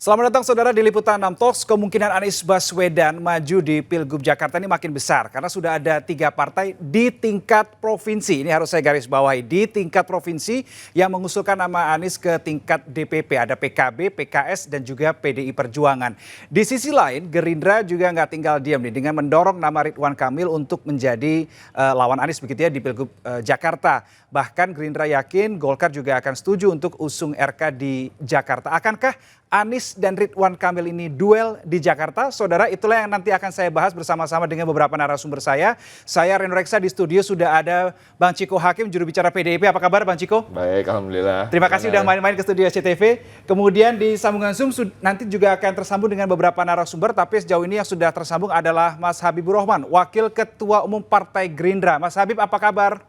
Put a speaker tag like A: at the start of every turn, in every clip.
A: Selamat datang saudara di Liputan 6 Talks. Kemungkinan Anies Baswedan maju di Pilgub Jakarta ini makin besar karena sudah ada 3 partai di tingkat provinsi. Ini harus saya garis bawahi, di tingkat provinsi yang mengusulkan nama Anies ke tingkat DPP. Ada PKB, PKS dan juga PDI Perjuangan. Di sisi lain Gerindra juga nggak tinggal diam nih dengan mendorong nama Ridwan Kamil untuk menjadi lawan Anies begitu ya di Pilgub Jakarta. Bahkan Gerindra yakin Golkar juga akan setuju untuk usung RK di Jakarta. Akankah Anies dan Ridwan Kamil ini duel di Jakarta? Saudara, itulah yang nanti akan saya bahas bersama-sama dengan beberapa narasumber saya. Saya Reno Reksa, di studio sudah ada Bang Ciko Hakim, juru bicara PDIP. Apa kabar Bang Ciko?
B: Baik, Alhamdulillah.
A: Terima kasih sudah main-main ke studio SCTV. Kemudian di sambungan Zoom nanti juga akan tersambung dengan beberapa narasumber. Tapi sejauh ini yang sudah tersambung adalah Mas Habibur Rahman, Wakil Ketua Umum Partai Gerindra. Mas Habib, apa kabar?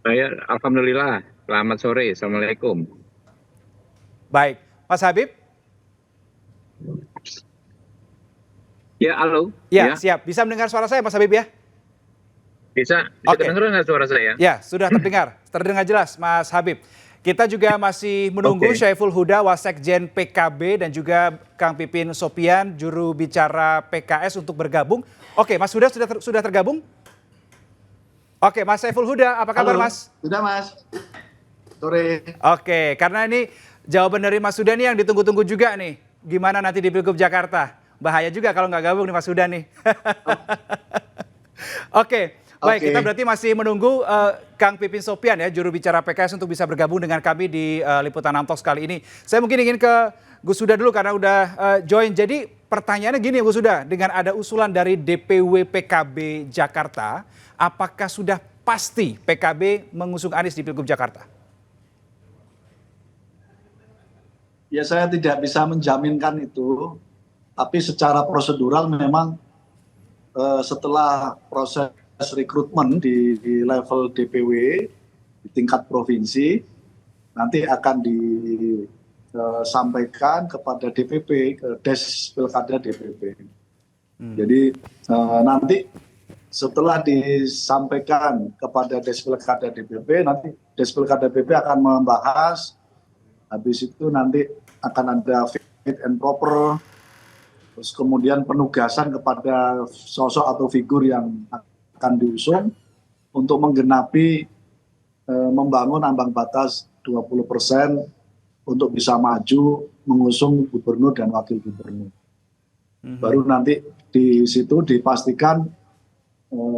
C: Saya Alhamdulillah. Selamat sore. Assalamualaikum.
A: Baik. Mas Habib?
C: Ya, halo.
A: Ya, siap. Bisa mendengar suara saya, Mas Habib ya?
C: Bisa
A: Oke.
C: kedengaran nggak suara saya?
A: Ya, sudah terdengar jelas, Mas Habib. Kita juga masih menunggu Syaiful Huda, Wasekjen PKB, dan juga Kang Pipin Sopian, juru bicara PKS untuk bergabung. Oke, Mas Huda sudah tergabung? Oke, Mas Syaiful Huda, apa kabar Mas?
D: Sudah Mas. Sore.
A: Oke, karena ini jawaban dari Mas Huda nih yang ditunggu-tunggu juga nih. Gimana nanti di Pilgub Jakarta? Bahaya juga kalau nggak gabung nih Mas Huda nih. Oke, baik, kita berarti masih menunggu Kang Pipin Sopian ya, juru bicara PKS untuk bisa bergabung dengan kami di Liputan 6 Talks kali ini. Saya mungkin ingin ke Gus Huda dulu karena udah join. Jadi pertanyaannya gini Gus Huda, dengan ada usulan dari DPW PKB Jakarta, apakah sudah pasti PKB mengusung Anies di Pilgub Jakarta?
D: Ya, saya tidak bisa menjaminkan itu, tapi secara prosedural memang setelah proses rekrutmen di level DPW di tingkat provinsi nanti akan disampaikan kepada DPP, ke Des Pilkada DPP. Jadi nanti setelah disampaikan kepada Des Pilkada DPP, nanti Des Pilkada DPP akan membahas. Habis itu nanti akan ada fit and proper, terus kemudian penugasan kepada sosok atau figur yang akan diusung untuk menggenapi membangun ambang batas 20% untuk bisa maju mengusung gubernur dan wakil gubernur. Baru nanti di situ dipastikan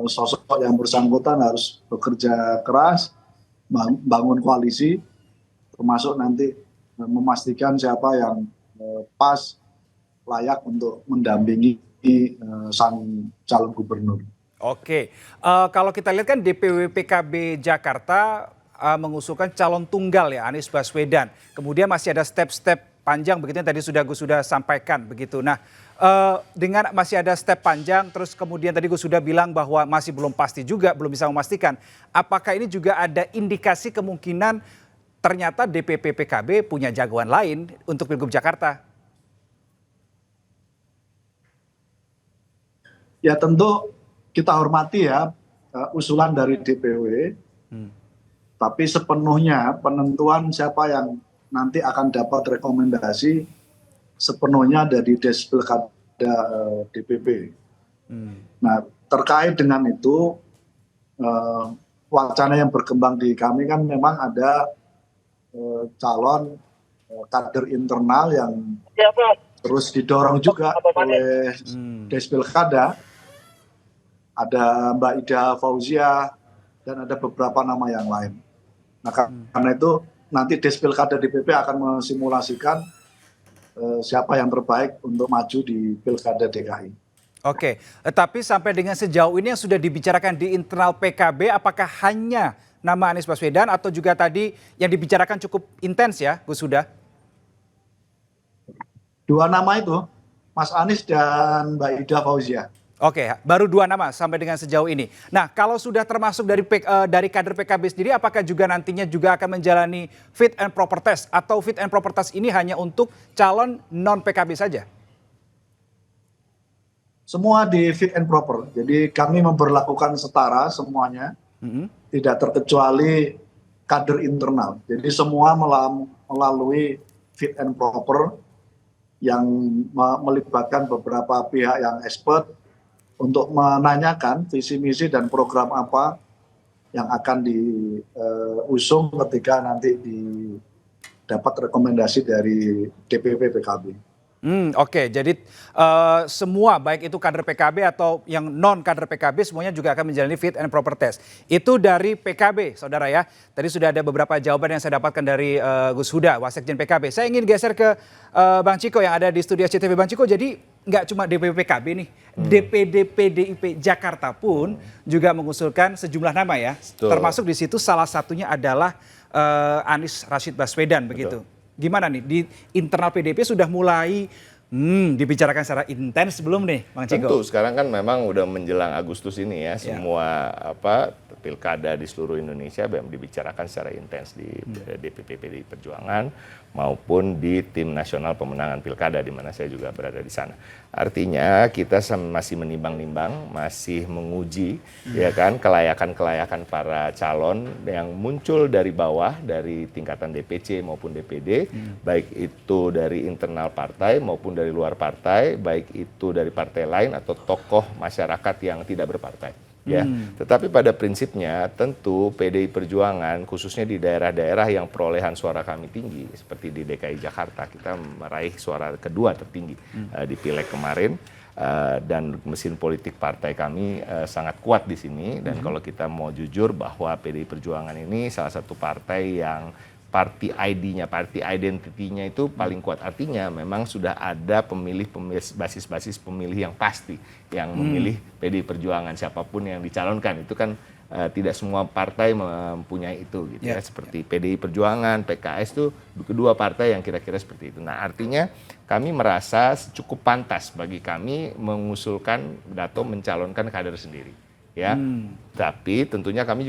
D: sosok yang bersangkutan harus bekerja keras, bangun koalisi, termasuk nanti memastikan siapa yang pas, layak untuk mendampingi sang calon gubernur.
A: Oke, kalau kita lihat kan DPW PKB Jakarta mengusulkan calon tunggal ya, Anies Baswedan. Kemudian masih ada step-step panjang begitu yang tadi Gus sudah sampaikan begitu. Nah, dengan masih ada step panjang, terus kemudian tadi Gus sudah bilang bahwa masih belum pasti juga, belum bisa memastikan. Apakah ini juga ada indikasi kemungkinan ternyata DPP PKB punya jagoan lain untuk Pilgub Jakarta?
D: Ya tentu kita hormati ya usulan dari DPW, tapi sepenuhnya penentuan siapa yang nanti akan dapat rekomendasi sepenuhnya dari Des Pilkada DPP. Nah, terkait dengan itu wacana yang berkembang di kami kan memang ada calon kader internal yang terus didorong juga oleh Des Pilkada. Ada Mbak Ida Fauzia dan ada beberapa nama yang lain. Nah, karena itu nanti Des Pilkada DPP akan mensimulasikan siapa yang terbaik untuk maju di Pilkada DKI.
A: Oke, tapi sampai dengan sejauh ini yang sudah dibicarakan di internal PKB, apakah hanya nama Anies Baswedan atau juga tadi yang dibicarakan cukup intens ya, Gus Huda?
D: 2 nama itu, Mas Anies dan Mbak Ida Fauzia.
A: Oke, baru 2 nama sampai dengan sejauh ini. Nah, kalau sudah termasuk dari kader PKB sendiri, apakah juga nantinya juga akan menjalani fit and proper test atau fit and proper test ini hanya untuk calon non PKB saja?
D: Semua di fit and proper. Jadi kami memperlakukan setara semuanya. Tidak terkecuali kader internal. Jadi semua melalui fit and proper yang melibatkan beberapa pihak yang expert untuk menanyakan visi misi dan program apa yang akan diusung ketika nanti dapat rekomendasi dari DPP PKB.
A: Oke, jadi semua baik itu kader PKB atau yang non kader PKB semuanya juga akan menjalani fit and proper test. Itu dari PKB, saudara ya. Tadi sudah ada beberapa jawaban yang saya dapatkan dari Gus Huda, Wasekjen PKB. Saya ingin geser ke Bang Ciko yang ada di studio CTV. Bang Ciko, jadi nggak cuma DPP PKB nih, DPD PDIP Jakarta pun juga mengusulkan sejumlah nama ya.
B: Betul.
A: Termasuk di situ salah satunya adalah Anies Rashid Baswedan begitu. Gimana nih di internal PDIP sudah mulai dibicarakan secara intens belum nih, Bang Ciko?
B: Tentu sekarang kan memang udah menjelang Agustus ini ya, semua pilkada di seluruh Indonesia dibicarakan secara intens di DPP PDI Perjuangan maupun di tim nasional pemenangan pilkada di mana saya juga berada di sana. Artinya kita masih menimbang-nimbang, masih menguji ya kan kelayakan para calon yang muncul dari bawah, dari tingkatan DPC maupun DPD, baik itu dari internal partai maupun dari luar partai, baik itu dari partai lain atau tokoh masyarakat yang tidak berpartai. Ya, tetapi pada prinsipnya tentu PDI Perjuangan khususnya di daerah-daerah yang perolehan suara kami tinggi seperti di DKI Jakarta, kita meraih suara kedua tertinggi di Pileg kemarin, dan mesin politik partai kami sangat kuat di sini, dan kalau kita mau jujur bahwa PDI Perjuangan ini salah satu partai yang party ID-nya, party identity-nya itu paling kuat. Artinya memang sudah ada basis-basis pemilih yang pasti yang memilih PDI Perjuangan siapapun yang dicalonkan. Itu kan tidak semua partai mempunyai itu gitu ya. Seperti PDI Perjuangan, PKS itu kedua partai yang kira-kira seperti itu. Nah, artinya kami merasa cukup pantas bagi kami mengusulkan atau mencalonkan kader sendiri ya. Tapi tentunya kami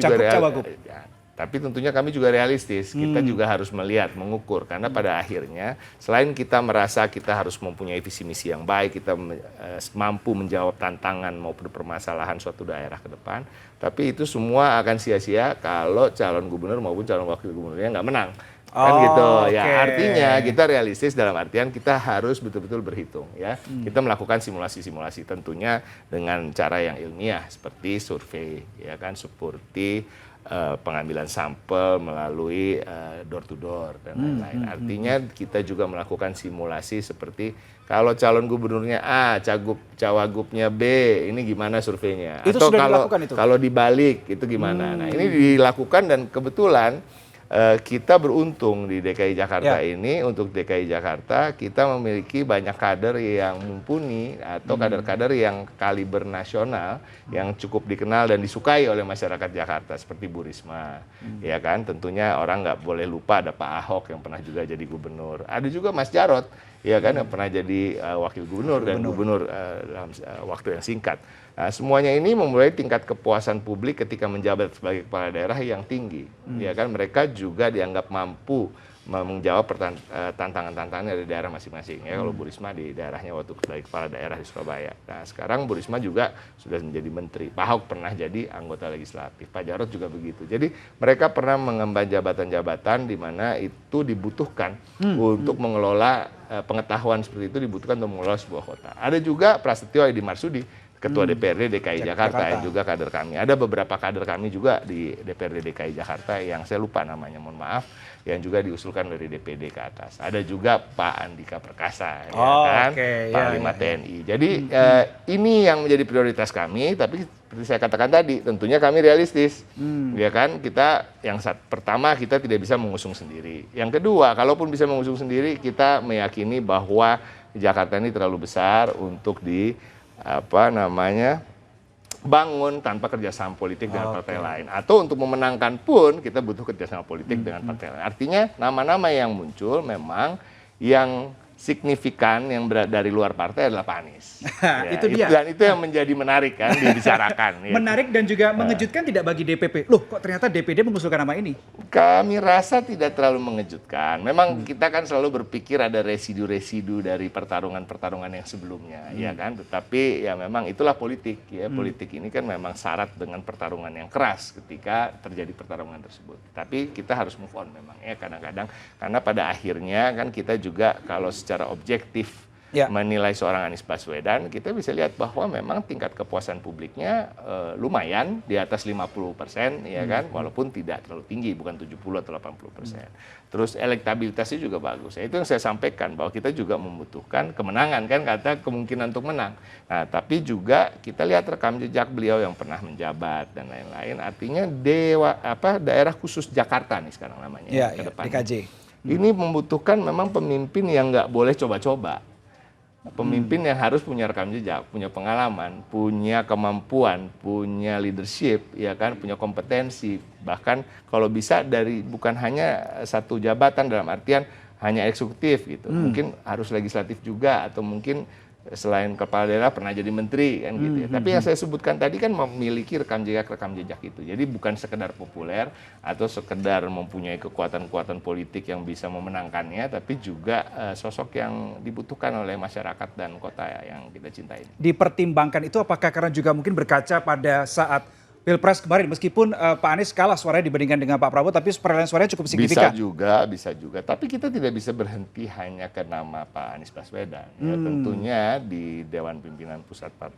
B: juga realistis. Kita juga harus melihat, mengukur. Karena pada akhirnya, selain kita merasa kita harus mempunyai visi misi yang baik, kita mampu menjawab tantangan maupun permasalahan suatu daerah ke depan, tapi itu semua akan sia-sia kalau calon gubernur maupun calon wakil gubernurnya nggak menang. Kan gitu ya. Artinya kita realistis dalam artian kita harus betul-betul berhitung ya. Kita melakukan simulasi-simulasi tentunya dengan cara yang ilmiah seperti survei ya kan, seperti pengambilan sampel melalui door to door dan lain-lain. Artinya kita juga melakukan simulasi seperti kalau calon gubernurnya A, cawagupnya B, ini gimana surveinya?
A: Itu
B: atau
A: sudah dilakukan itu?
B: kalau dibalik itu gimana? Nah, ini dilakukan dan kebetulan kita beruntung di DKI Jakarta ini, untuk DKI Jakarta kita memiliki banyak kader yang mumpuni atau kader-kader yang kaliber nasional yang cukup dikenal dan disukai oleh masyarakat Jakarta seperti Bu Risma, ya kan, tentunya orang nggak boleh lupa ada Pak Ahok yang pernah juga jadi gubernur, ada juga Mas Jarot, ya kan, yang pernah jadi wakil gubernur dan gubernur dalam waktu yang singkat. Nah, semuanya ini memulai tingkat kepuasan publik ketika menjabat sebagai kepala daerah yang tinggi, ya kan, mereka juga dianggap mampu menjawab tantangan-tantangan dari daerah masing-masing. Ya, kalau Bu Risma di daerahnya waktu sebagai kepala daerah di Surabaya. Nah, sekarang Bu Risma juga sudah menjadi menteri. Pak Ahok pernah jadi anggota legislatif. Pak Jarot juga begitu. Jadi mereka pernah mengemban jabatan-jabatan di mana itu dibutuhkan untuk mengelola pengetahuan seperti itu, dibutuhkan untuk mengelola sebuah kota. Ada juga Prasetyo Edi Marsudi, Ketua DPRD DKI Jakarta yang juga kader kami. Ada beberapa kader kami juga di DPRD DKI Jakarta yang saya lupa namanya, mohon maaf, yang juga diusulkan dari DPD ke atas. Ada juga Pak Andika Perkasa, ya kan, Panglima TNI. Jadi ini yang menjadi prioritas kami, tapi seperti saya katakan tadi, tentunya kami realistis, ya kan. Kita pertama kita tidak bisa mengusung sendiri. Yang kedua, kalaupun bisa mengusung sendiri, kita meyakini bahwa Jakarta ini terlalu besar untuk bangun tanpa kerjasama politik dengan partai lain, atau untuk memenangkan pun kita butuh kerjasama politik dengan partai lain. Artinya nama-nama yang muncul memang yang signifikan yang dari luar partai adalah Pak Anies. Ya,
A: itu dia.
B: Dan itu yang menjadi menarik kan dibicarakan. Ya.
A: Menarik dan juga mengejutkan tidak bagi DPP? Loh, kok ternyata DPD mengusulkan nama ini?
B: Kami rasa tidak terlalu mengejutkan. Memang kita kan selalu berpikir ada residu-residu dari pertarungan-pertarungan yang sebelumnya, ya kan. Tetapi ya memang itulah politik. Ya, politik ini kan memang syarat dengan pertarungan yang keras ketika terjadi pertarungan tersebut. Tapi kita harus move on memang ya kadang-kadang, karena pada akhirnya kan kita juga kalau secara secara objektif
A: Ya.
B: menilai seorang Anies Baswedan, kita bisa lihat bahwa memang tingkat kepuasan publiknya lumayan di atas 50%, ya kan, walaupun tidak terlalu tinggi, bukan 70 atau 80%. Terus elektabilitasnya juga bagus. Itu yang saya sampaikan, bahwa kita juga membutuhkan kemenangan, kan kata kemungkinan untuk menang. Nah, tapi juga kita lihat rekam jejak beliau yang pernah menjabat dan lain-lain. Artinya daerah khusus Jakarta nih sekarang namanya
A: Ya,
B: ke
A: ya,
B: depan.
A: DKJ.
B: Ini membutuhkan memang pemimpin yang nggak boleh coba-coba. Pemimpin yang harus punya rekam jejak, punya pengalaman, punya kemampuan, punya leadership, ya kan, punya kompetensi. Bahkan kalau bisa bukan hanya satu jabatan dalam artian hanya eksekutif gitu. Mungkin harus legislatif juga, atau mungkin selain kepala daerah pernah jadi menteri kan gitu ya. Tapi yang saya sebutkan tadi kan memiliki rekam jejak itu. Jadi bukan sekedar populer atau sekedar mempunyai kekuatan-kekuatan politik yang bisa memenangkannya, tapi juga sosok yang dibutuhkan oleh masyarakat dan kota yang kita cintai.
A: Dipertimbangkan itu apakah karena juga mungkin berkaca pada saat Pilpres kemarin, meskipun Pak Anies kalah suaranya dibandingkan dengan Pak Prabowo, tapi perolehan suaranya cukup signifikan.
B: Bisa juga. Tapi kita tidak bisa berhenti hanya ke nama Pak Anies Baswedan. Ya, tentunya di Dewan Pimpinan Pusat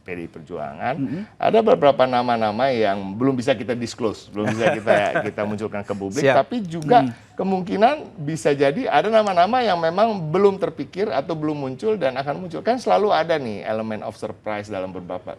B: PDI Perjuangan ada beberapa nama-nama yang belum bisa kita disclose, belum bisa kita munculkan ke publik.
A: Siap.
B: Tapi juga kemungkinan bisa jadi ada nama-nama yang memang belum terpikir atau belum muncul dan akan muncul. Kan selalu ada nih elemen of surprise dalam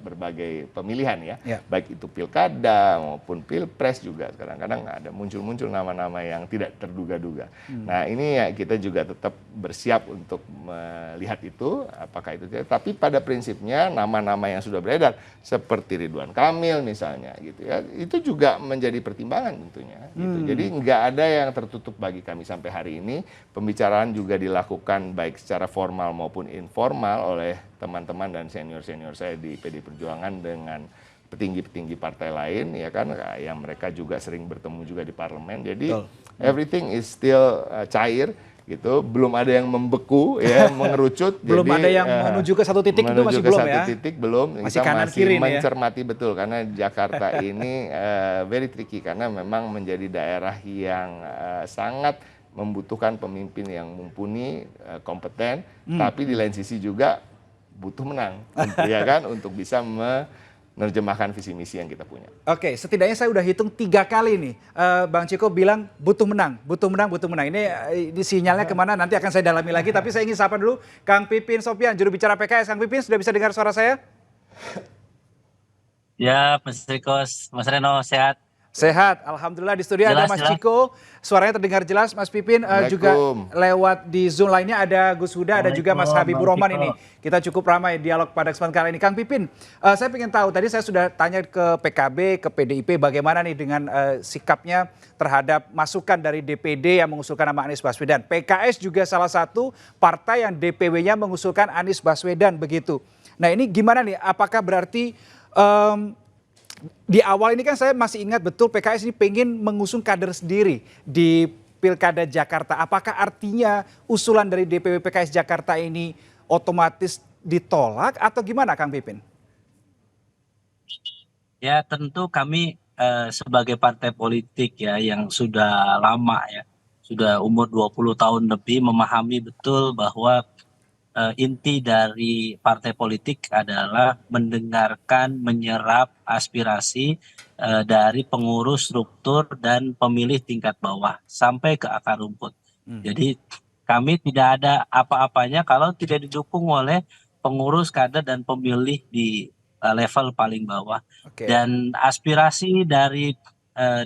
B: berbagai pemilihan ya. Baik itu pilkada maupun pilpres juga kadang-kadang ada muncul nama-nama yang tidak terduga-duga. Nah ini ya kita juga tetap bersiap untuk melihat itu apakah itu tidak. Tapi pada prinsipnya nama-nama yang sudah beredar seperti Ridwan Kamil misalnya gitu ya, itu juga menjadi pertimbangan tentunya. Gitu. Jadi nggak ada yang tertutup bagi kami sampai hari ini. Pembicaraan juga dilakukan baik secara formal maupun informal oleh teman-teman dan senior-senior saya di PD Perjuangan dengan petinggi-petinggi partai lain ya kan, yang mereka juga sering bertemu juga di parlemen. Jadi everything is still cair gitu, belum ada yang membeku ya, mengerucut.
A: Belum
B: jadi,
A: ada yang menuju ke satu titik itu masih belum ya.
B: Titik belum.
A: Masih
B: kita
A: kanan
B: masih
A: kiri
B: mencermati betul karena Jakarta ini very tricky karena memang menjadi daerah yang sangat membutuhkan pemimpin yang mumpuni, kompeten, tapi di lain sisi juga butuh menang, ya kan, untuk bisa menerjemahkan visi misi yang kita punya.
A: Oke, setidaknya saya udah hitung 3 kali nih. Bang Ciko bilang butuh menang, butuh menang, butuh menang. Ini sinyalnya kemana nanti akan saya dalami lagi. Tapi saya ingin sapa dulu Kang Pipin Sopian, juru bicara PKS. Kang Pipin sudah bisa dengar suara saya?
E: Ya, Mas Riko, Mas Reno sehat.
A: Sehat, alhamdulillah. Di studio ada Mas Ciko, suaranya terdengar jelas. Mas Pipin juga lewat di Zoom lainnya ada Gus Huda, ada juga Mas Habibur Rahman ini. Kita cukup ramai dialog pada kesempatan kali ini. Kang Pipin, saya ingin tahu, tadi saya sudah tanya ke PKB, ke PDIP, bagaimana nih dengan sikapnya terhadap masukan dari DPD yang mengusulkan nama Anies Baswedan. PKS juga salah satu partai yang DPW-nya mengusulkan Anies Baswedan begitu. Nah ini gimana nih, apakah berarti di awal ini kan saya masih ingat betul PKS ini pengen mengusung kader sendiri di Pilkada Jakarta. Apakah artinya usulan dari DPW PKS Jakarta ini otomatis ditolak atau gimana Kang Pipin?
E: Ya tentu kami sebagai partai politik ya yang sudah lama ya, sudah umur 20 tahun lebih memahami betul bahwa inti dari partai politik adalah mendengarkan, menyerap aspirasi dari pengurus struktur dan pemilih tingkat bawah sampai ke akar rumput. Jadi kami tidak ada apa-apanya kalau tidak didukung oleh pengurus, kader dan pemilih di level paling bawah. Dan aspirasi dari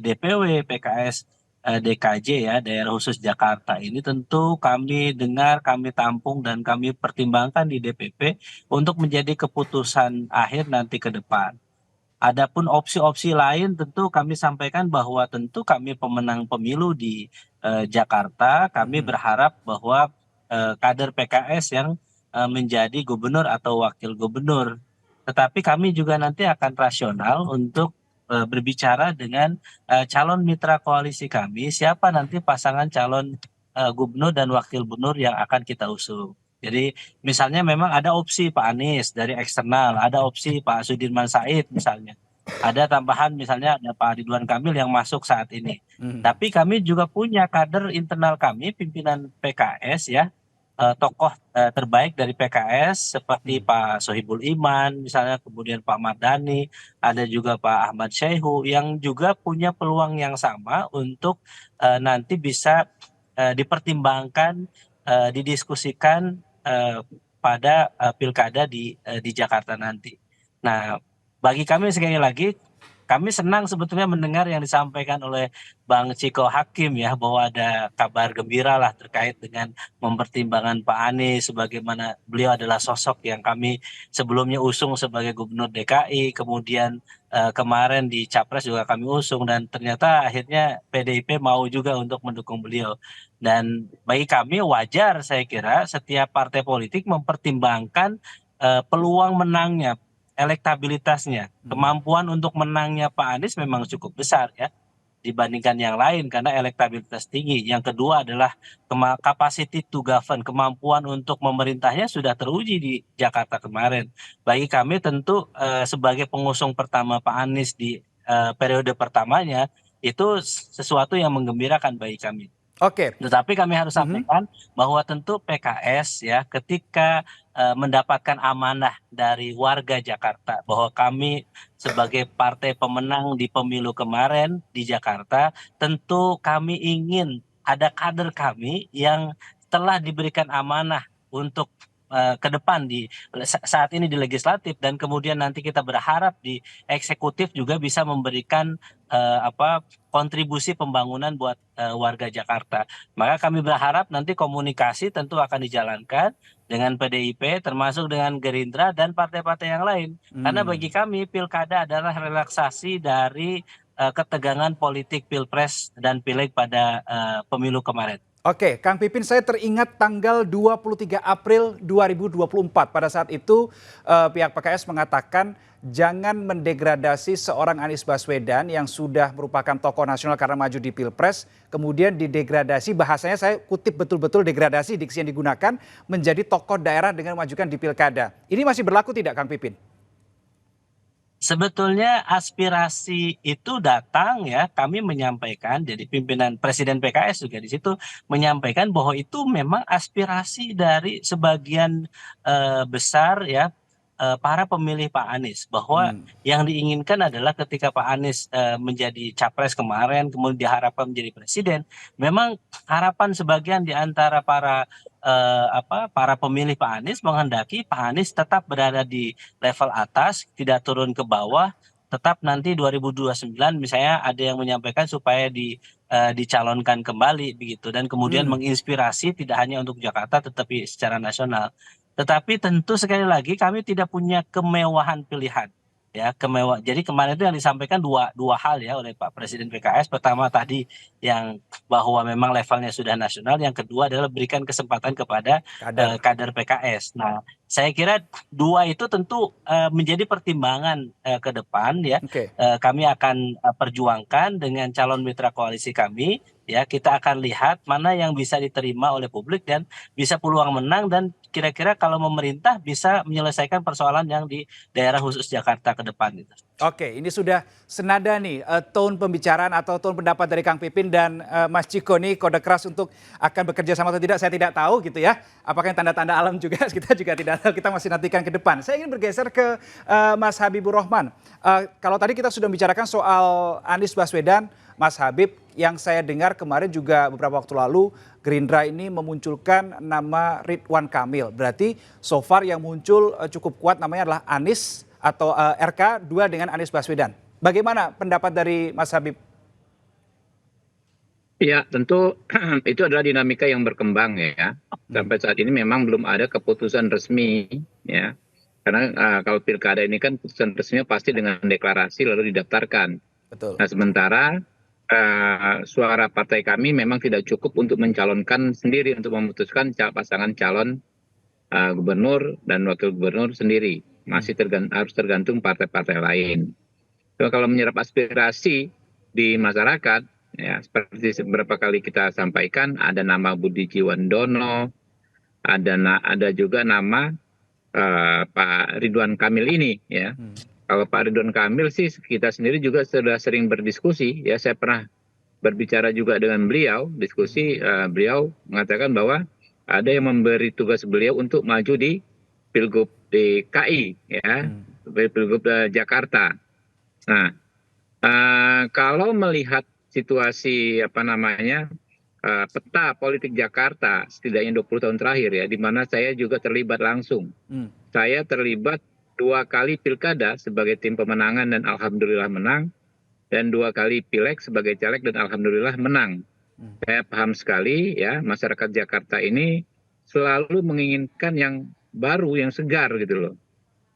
E: DPW PKS DKJ ya, daerah khusus Jakarta ini tentu kami dengar, kami tampung dan kami pertimbangkan di DPP untuk menjadi keputusan akhir nanti ke depan. Adapun opsi-opsi lain tentu kami sampaikan bahwa tentu kami pemenang pemilu di Jakarta, kami berharap bahwa kader PKS yang menjadi gubernur atau wakil gubernur. Tetapi kami juga nanti akan rasional untuk berbicara dengan calon mitra koalisi kami, siapa nanti pasangan calon gubernur dan wakil gubernur yang akan kita usung. Jadi misalnya memang ada opsi Pak Anies dari eksternal, ada opsi Pak Sudirman Said misalnya. Ada tambahan misalnya ada Pak Ridwan Kamil yang masuk saat ini. Tapi kami juga punya kader internal kami, pimpinan PKS ya, tokoh terbaik dari PKS seperti Pak Sohibul Iman, misalnya kemudian Pak Mardani, ada juga Pak Ahmad Syaihu yang juga punya peluang yang sama untuk nanti bisa dipertimbangkan, didiskusikan pada pilkada di Jakarta nanti. Nah, bagi kami sekali lagi, kami senang sebetulnya mendengar yang disampaikan oleh Bang Ciko Hakim ya, bahwa ada kabar gembira lah terkait dengan mempertimbangkan Pak Anies, sebagaimana beliau adalah sosok yang kami sebelumnya usung sebagai Gubernur DKI, kemudian kemarin di Capres juga kami usung, dan ternyata akhirnya PDIP mau juga untuk mendukung beliau. Dan bagi kami wajar, saya kira setiap partai politik mempertimbangkan peluang menangnya, elektabilitasnya, kemampuan untuk menangnya Pak Anies memang cukup besar ya dibandingkan yang lain karena elektabilitas tinggi. Yang kedua adalah capacity to govern, kemampuan untuk memerintahnya sudah teruji di Jakarta kemarin. Bagi kami tentu sebagai pengusung pertama Pak Anies di periode pertamanya, itu sesuatu yang menggembirakan bagi kami.
A: Oke.
E: Tetapi kami harus sampaikan bahwa tentu PKS ya ketika mendapatkan amanah dari warga Jakarta bahwa kami sebagai partai pemenang di pemilu kemarin di Jakarta, tentu kami ingin ada kader kami yang telah diberikan amanah untuk ke depan saat ini di legislatif, dan kemudian nanti kita berharap di eksekutif juga bisa memberikan kontribusi pembangunan buat warga Jakarta. Maka kami berharap nanti komunikasi tentu akan dijalankan dengan PDIP, termasuk dengan Gerindra dan partai-partai yang lain. Karena bagi kami pilkada adalah relaksasi dari ketegangan politik pilpres dan pileg pada pemilu kemarin.
A: Oke, Kang Pipin, saya teringat tanggal 23 April 2024. Pada saat itu pihak PKS mengatakan jangan mendegradasi seorang Anies Baswedan yang sudah merupakan tokoh nasional karena maju di Pilpres, kemudian didegradasi, bahasanya saya kutip betul-betul degradasi, diksi yang digunakan, menjadi tokoh daerah dengan majukan di Pilkada. Ini masih berlaku tidak, Kang Pipin?
E: Sebetulnya aspirasi itu datang ya, kami menyampaikan, jadi pimpinan Presiden PKS juga di situ menyampaikan bahwa itu memang aspirasi dari sebagian besar ya para pemilih Pak Anies, bahwa yang diinginkan adalah ketika Pak Anies menjadi capres kemarin, kemudian diharapkan menjadi presiden, memang harapan sebagian di antara para pemilih Pak Anies menghendaki Pak Anies tetap berada di level atas, tidak turun ke bawah, tetap nanti 2029 misalnya ada yang menyampaikan supaya dicalonkan kembali begitu, dan kemudian menginspirasi tidak hanya untuk Jakarta tetapi secara nasional. Tetapi tentu sekali lagi kami tidak punya kemewahan pilihan. Ya, jadi kemarin itu yang disampaikan dua hal ya oleh Pak Presiden PKS. Pertama tadi yang bahwa memang levelnya sudah nasional, yang kedua adalah berikan kesempatan kepada kader PKS. Nah, saya kira dua itu tentu menjadi pertimbangan ke depan ya. Kami akan perjuangkan dengan calon mitra koalisi kami. Ya, kita akan lihat mana yang bisa diterima oleh publik dan bisa peluang menang, dan kira-kira kalau memerintah bisa menyelesaikan persoalan yang di daerah khusus Jakarta ke depan itu.
A: Oke, ini sudah senada nih tone pembicaraan atau tone pendapat dari Kang Pipin dan Mas Ciko nih, kode keras untuk akan bekerja sama atau tidak saya tidak tahu gitu ya. Apakah yang tanda-tanda alam juga kita juga tidak tahu, kita masih nantikan ke depan. Saya ingin bergeser ke Mas Habibur Rahman. Kalau tadi kita sudah bicarakan soal Anies Baswedan, Mas Habib, yang saya dengar kemarin juga beberapa waktu lalu Gerindra ini memunculkan nama Ridwan Kamil. Berarti so far yang muncul cukup kuat namanya adalah Anies atau RK 2 dengan Anies Baswedan. Bagaimana pendapat dari Mas Habib?
C: Ya, tentu itu adalah dinamika yang berkembang ya. Sampai saat ini memang belum ada keputusan resmi ya. Karena kalau pilkada ini kan keputusan resminya pasti dengan deklarasi lalu didaftarkan.
A: Betul.
C: Nah, sementara suara partai kami memang tidak cukup untuk mencalonkan sendiri, untuk memutuskan pasangan calon gubernur dan wakil gubernur sendiri. Masih harus tergantung partai-partai lain. So, kalau menyerap aspirasi di masyarakat, ya seperti beberapa kali kita sampaikan, ada nama Budi Jiwandono, ada juga nama Pak Ridwan Kamil ini, ya. Kalau Pak Ridwan Kamil sih kita sendiri juga sudah sering berdiskusi, ya saya pernah berbicara juga dengan beliau, diskusi beliau mengatakan bahwa ada yang memberi tugas beliau untuk maju di Pilgub DKI, ya, Pilgub Jakarta. Nah, kalau melihat situasi peta politik Jakarta setidaknya 20 tahun terakhir ya, di mana saya juga terlibat langsung. Saya terlibat 2 kali pilkada sebagai tim pemenangan dan alhamdulillah menang, dan 2 kali pileg sebagai caleg dan alhamdulillah menang. Saya paham sekali ya, masyarakat Jakarta ini selalu menginginkan yang baru, yang segar gitu loh.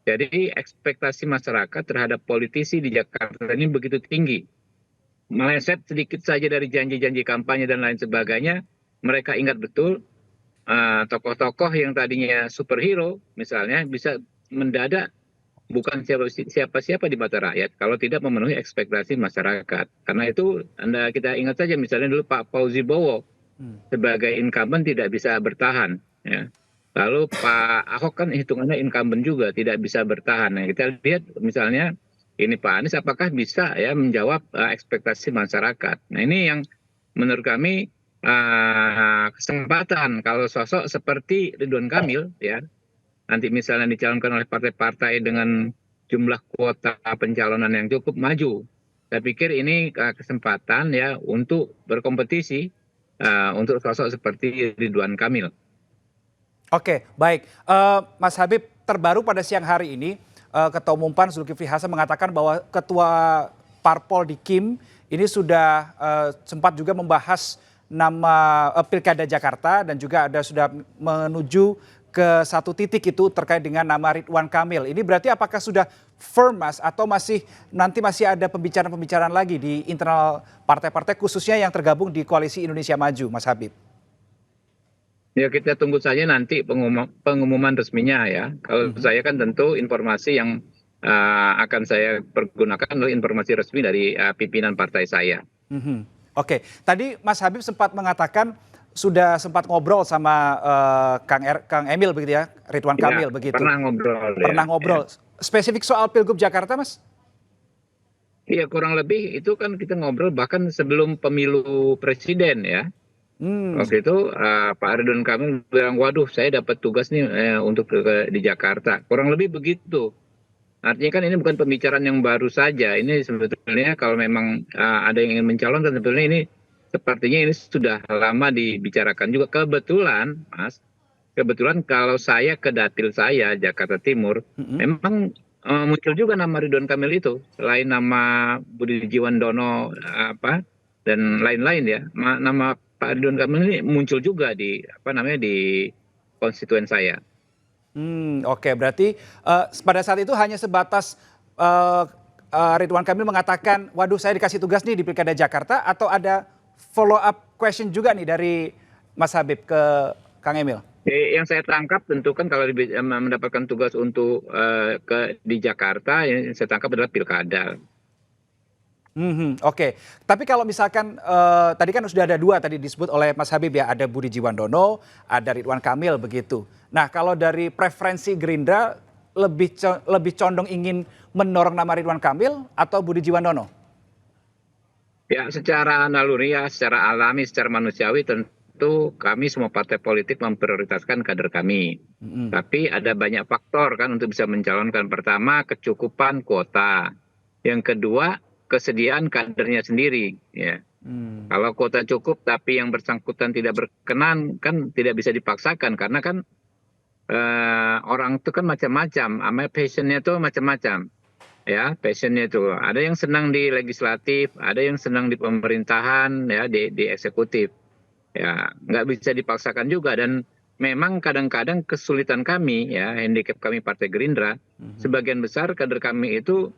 C: Jadi ekspektasi masyarakat terhadap politisi di Jakarta ini begitu tinggi. Meleset sedikit saja dari janji-janji kampanye dan lain sebagainya, mereka ingat betul tokoh-tokoh yang tadinya superhero misalnya bisa mendadak bukan siapa-siapa di mata rakyat kalau tidak memenuhi ekspektasi masyarakat. Karena itu kita ingat saja misalnya dulu Pak Fauzi Bowo sebagai incumbent tidak bisa bertahan, ya. Lalu Pak Ahok kan hitungannya incumbent juga tidak bisa bertahan. Nah, kita lihat misalnya ini Pak Anies apakah bisa ya menjawab ekspektasi masyarakat. Nah, ini yang menurut kami kesempatan kalau sosok seperti Ridwan Kamil ya nanti misalnya dicalonkan oleh partai-partai dengan jumlah kuota pencalonan yang cukup maju. Saya pikir ini kesempatan ya untuk berkompetisi untuk sosok seperti Ridwan Kamil.
A: Oke, baik. Mas Habib, terbaru pada siang hari ini, Ketua Umum PAN Zulkifli Hasan mengatakan bahwa Ketua Parpol di Kim ini sudah sempat juga membahas nama Pilkada Jakarta dan juga sudah menuju ke satu titik itu terkait dengan nama Ridwan Kamil. Ini berarti apakah sudah firm, Mas, atau nanti masih ada pembicaraan-pembicaraan lagi di internal partai-partai khususnya yang tergabung di Koalisi Indonesia Maju, Mas Habib?
C: Ya kita tunggu saja nanti pengumuman resminya ya. Kalau saya kan tentu informasi yang akan saya pergunakan adalah informasi resmi dari pimpinan partai saya.
A: Oke, tadi Mas Habib sempat mengatakan sudah sempat ngobrol sama Kang Emil begitu ya, Ridwan Kamil begitu.
C: Pernah ngobrol.
A: Pernah ngobrol. Ya. Spesifik soal Pilgub Jakarta, Mas?
C: Iya, kurang lebih itu kan kita ngobrol bahkan sebelum pemilu presiden ya. Waktu itu Pak Ridwan Kamil bilang, waduh saya dapat tugas nih untuk di Jakarta. Kurang lebih begitu. Artinya kan ini bukan pembicaraan yang baru saja. Ini sebetulnya kalau memang ada yang ingin mencalonkan, sebetulnya ini sepertinya ini sudah lama dibicarakan juga. Kebetulan Mas, kalau saya ke dapil saya Jakarta Timur, memang muncul juga nama Ridwan Kamil itu. Selain nama Budi Jiwandono dan lain-lain ya, nama Pak Ridwan Kamil ini muncul juga di konstituen saya.
A: Oke, berarti pada saat itu hanya sebatas Ridwan Kamil mengatakan, waduh saya dikasih tugas nih di Pilkada Jakarta, atau ada follow up question juga nih dari Mas Habib ke Kang Emil?
C: Yang saya tangkap tentu kan kalau mendapatkan tugas untuk di Jakarta, yang saya tangkap adalah Pilkada.
A: Oke, tapi kalau misalkan tadi kan sudah ada 2 tadi disebut oleh Mas Habib ya, ada Budi Jiwandono, ada Ridwan Kamil begitu. Nah kalau dari preferensi Gerindra lebih condong ingin mendorong nama Ridwan Kamil atau Budi Jiwandono?
C: Ya secara naluriah, secara alami, secara manusiawi tentu kami semua partai politik memprioritaskan kader kami. Tapi ada banyak faktor kan untuk bisa mencalonkan. Pertama kecukupan kuota, yang kedua kesediaan kadernya sendiri ya. Kalau kuota cukup tapi yang bersangkutan tidak berkenan kan tidak bisa dipaksakan karena kan orang itu kan macam-macam, passionnya itu macam-macam ya. Passionnya itu ada yang senang di legislatif, ada yang senang di pemerintahan ya, di eksekutif ya, nggak bisa dipaksakan juga. Dan memang kadang-kadang kesulitan kami ya, handicap kami Partai Gerindra, sebagian besar kader kami itu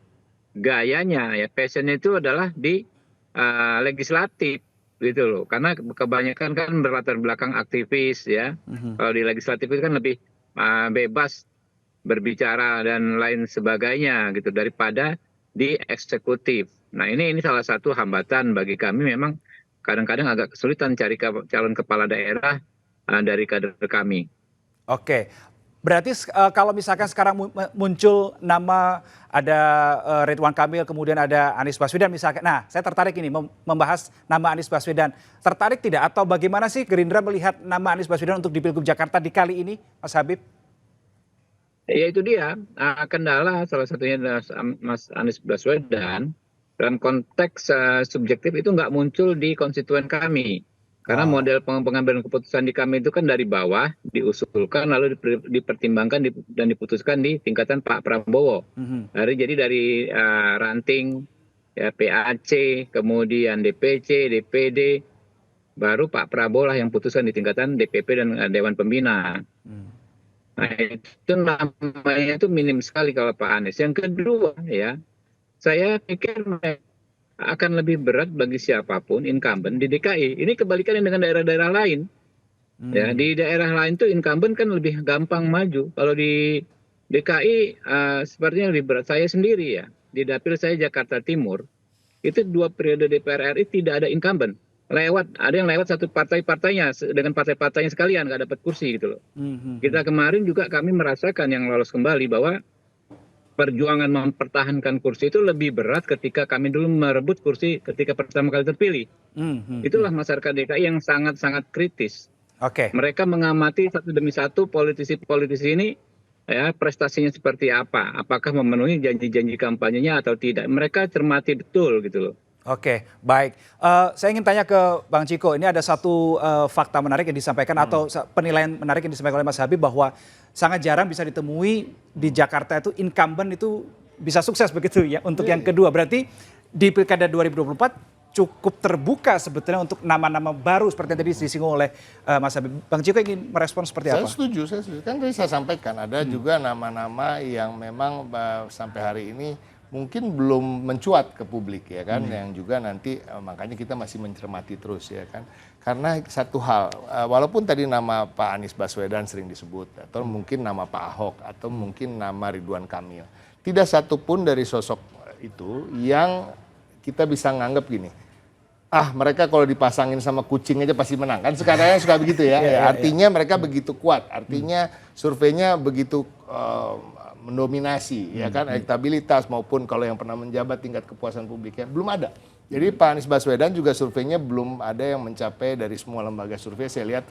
C: gayanya ya, passionnya itu adalah di legislatif gitu loh, karena kebanyakan kan berlatar belakang aktivis ya. Kalau di legislatif itu kan lebih bebas berbicara dan lain sebagainya gitu daripada di eksekutif. Nah ini salah satu hambatan bagi kami, memang kadang-kadang agak kesulitan cari calon kepala daerah dari kader kami.
A: Oke, Berarti kalau misalkan sekarang muncul nama ada Ridwan Kamil, kemudian ada Anies Baswedan misalkan. Nah, saya tertarik ini membahas nama Anies Baswedan. Tertarik tidak atau bagaimana sih Gerindra melihat nama Anies Baswedan untuk di Pilgub Jakarta di kali ini, Mas Habib?
C: Ya itu dia, kendala salah satunya adalah Mas Anies Baswedan. Dalam konteks subjektif itu nggak muncul di konstituen kami. Karena model pengambilan keputusan di kami itu kan dari bawah, diusulkan lalu dipertimbangkan dan diputuskan di tingkatan Pak Prabowo. Jadi dari ranting ya, PAC, kemudian DPC, DPD, baru Pak Prabowo lah yang putuskan di tingkatan DPP dan Dewan Pembina. Nah itu namanya itu minim sekali kalau Pak Anies. Yang kedua ya, saya pikir akan lebih berat bagi siapapun incumbent di DKI. Ini kebalikannya dengan daerah-daerah lain. Ya, di daerah lain tuh incumbent kan lebih gampang maju. Kalau di DKI sepertinya lebih berat. Saya sendiri ya, di dapil saya Jakarta Timur, itu 2 periode DPR RI tidak ada incumbent. Ada yang lewat satu partainya dengan partai-partainya sekalian nggak dapat kursi gitu loh. Kita kemarin juga kami merasakan yang lolos kembali bahwa perjuangan mempertahankan kursi itu lebih berat ketika kami dulu merebut kursi ketika pertama kali terpilih. Itulah masyarakat DKI yang sangat-sangat kritis. Mereka mengamati satu demi satu politisi-politisi ini ya prestasinya seperti apa, apakah memenuhi janji-janji kampanyenya atau tidak. Mereka cermati betul gitu loh.
A: Oke, baik. Saya ingin tanya ke Bang Ciko, ini ada satu fakta menarik yang disampaikan atau penilaian menarik yang disampaikan oleh Mas Habib bahwa sangat jarang bisa ditemui di Jakarta itu incumbent itu bisa sukses begitu ya untuk yang kedua. Berarti di Pilkada 2024 cukup terbuka sebetulnya untuk nama-nama baru seperti yang tadi disinggung oleh Mas Habib. Bang Ciko ingin merespon seperti apa?
B: Saya setuju. Kan tadi saya sampaikan ada juga nama-nama yang memang sampai hari ini mungkin belum mencuat ke publik ya kan, yang juga nanti makanya kita masih mencermati terus ya kan. Karena satu hal, walaupun tadi nama Pak Anies Baswedan sering disebut, atau mungkin nama Pak Ahok, atau mungkin nama Ridwan Kamil, tidak satupun dari sosok itu yang kita bisa nganggap gini, mereka kalau dipasangin sama kucing aja pasti menang, kan sekarang suka begitu ya. Artinya mereka begitu kuat, artinya surveinya begitu mendominasi ya kan, elektabilitas maupun kalau yang pernah menjabat tingkat kepuasan publiknya belum ada. Jadi Pak Anies Baswedan juga surveinya belum ada yang mencapai dari semua lembaga survei saya lihat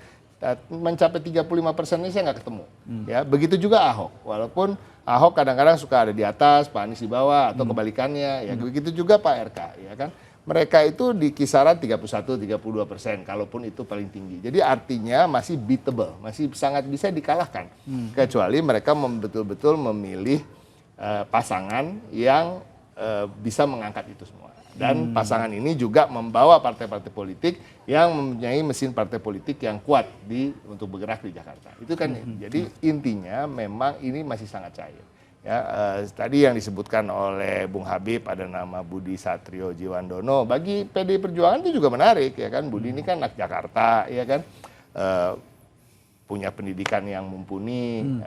B: mencapai 35%-nya saya nggak ketemu. Ya, begitu juga Ahok. Walaupun Ahok kadang-kadang suka ada di atas, Pak Anies di bawah atau kebalikannya. Ya begitu juga Pak RK ya kan. Mereka itu di kisaran 31-32%, kalaupun itu paling tinggi. Jadi artinya masih beatable, masih sangat bisa dikalahkan. Kecuali mereka betul-betul memilih pasangan yang bisa mengangkat itu semua. Dan pasangan ini juga membawa partai-partai politik yang mempunyai mesin partai politik yang kuat untuk bergerak di Jakarta. Itu kan, jadi intinya memang ini masih sangat cair. Ya, tadi yang disebutkan oleh Bung Habib ada nama Budi Satrio Jiwandono. Bagi PD Perjuangan itu juga menarik ya kan. Budi ini kan anak Jakarta ya kan, punya pendidikan yang mumpuni,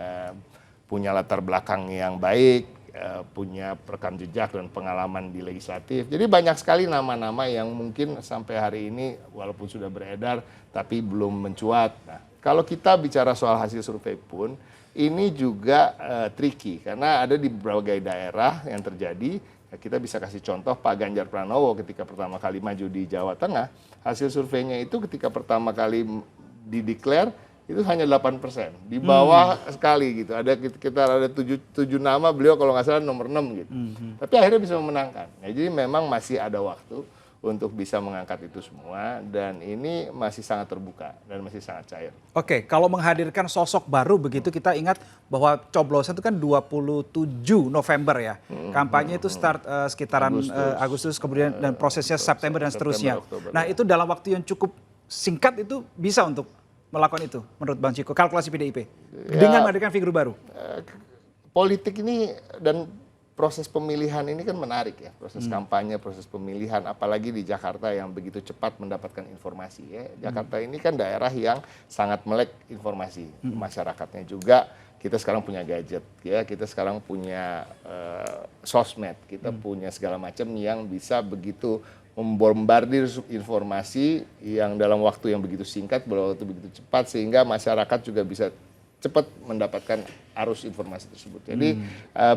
B: punya latar belakang yang baik, punya rekam jejak dan pengalaman di legislatif. Jadi banyak sekali nama-nama yang mungkin sampai hari ini walaupun sudah beredar tapi belum mencuat. Nah, kalau kita bicara soal hasil survei pun ini juga tricky karena ada di berbagai daerah yang terjadi. Kita bisa kasih contoh Pak Ganjar Pranowo ketika pertama kali maju di Jawa Tengah, hasil surveinya itu ketika pertama kali dideklar itu hanya 8%, di bawah sekali gitu. Kita ada 7 nama, beliau kalau nggak salah nomor 6 gitu. Tapi akhirnya bisa memenangkan. Nah, jadi memang masih ada waktu untuk bisa mengangkat itu semua dan ini masih sangat terbuka dan masih sangat cair.
A: Oke, kalau menghadirkan sosok baru begitu kita ingat bahwa coblosan itu kan 27 November ya. Kampanye itu start sekitaran Agustus kemudian dan prosesnya September dan seterusnya.
B: Oktober,
A: nah, itu dalam waktu yang cukup singkat itu bisa untuk melakukan itu menurut Bang Ciko, kalkulasi PDIP dengan menghadirkan figur baru.
B: Politik ini dan proses pemilihan ini kan menarik ya, proses kampanye, proses pemilihan, apalagi di Jakarta yang begitu cepat mendapatkan informasi ya. Jakarta ini kan daerah yang sangat melek informasi, masyarakatnya juga. Kita sekarang punya gadget ya, kita sekarang punya sosmed, kita punya segala macam yang bisa begitu membombardir informasi yang dalam waktu yang begitu singkat, dalam waktu begitu cepat sehingga masyarakat juga bisa cepat mendapatkan arus informasi tersebut. Jadi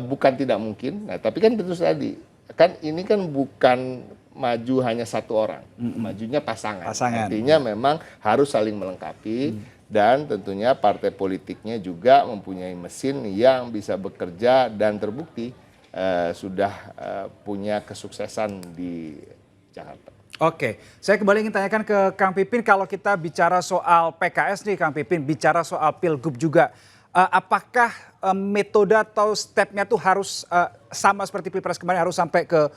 B: bukan tidak mungkin, nah, tapi kan tentu tadi, kan ini kan bukan maju hanya satu orang, majunya pasangan. Artinya memang harus saling melengkapi dan tentunya partai politiknya juga mempunyai mesin yang bisa bekerja dan terbukti sudah punya kesuksesan di Jakarta.
A: Oke, saya kembali ingin tanyakan ke Kang Pipin, kalau kita bicara soal PKS nih Kang Pipin, bicara soal Pilgub juga, apakah metode atau stepnya tuh harus sama seperti Pilpres kemarin, harus sampai ke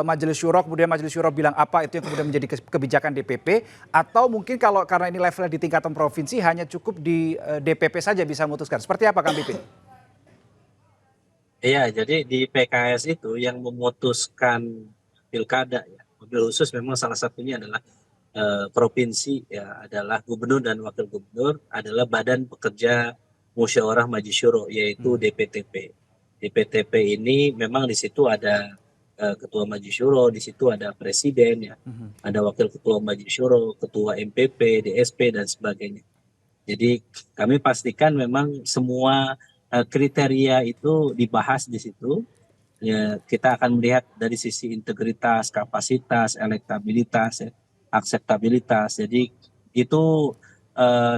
A: Majelis Syuro, kemudian Majelis Syuro bilang apa, itu yang kemudian menjadi kebijakan DPP, atau mungkin kalau karena ini levelnya di tingkatan provinsi hanya cukup di DPP saja bisa memutuskan, seperti apa Kang Pipin?
E: Iya, jadi di PKS itu yang memutuskan pilkada ya, mobil khusus memang salah satunya adalah provinsi ya, adalah gubernur dan wakil gubernur, adalah badan pekerja musyawarah majelis syuro, yaitu DPTP. DPTP ini memang di situ ada ketua majelis syuro, di situ ada presiden ya, ada wakil ketua majelis syuro, ketua MPP, DSP dan sebagainya. Jadi kami pastikan memang semua kriteria itu dibahas di situ. Ya, kita akan melihat dari sisi integritas, kapasitas, elektabilitas, ya, akseptabilitas. Jadi itu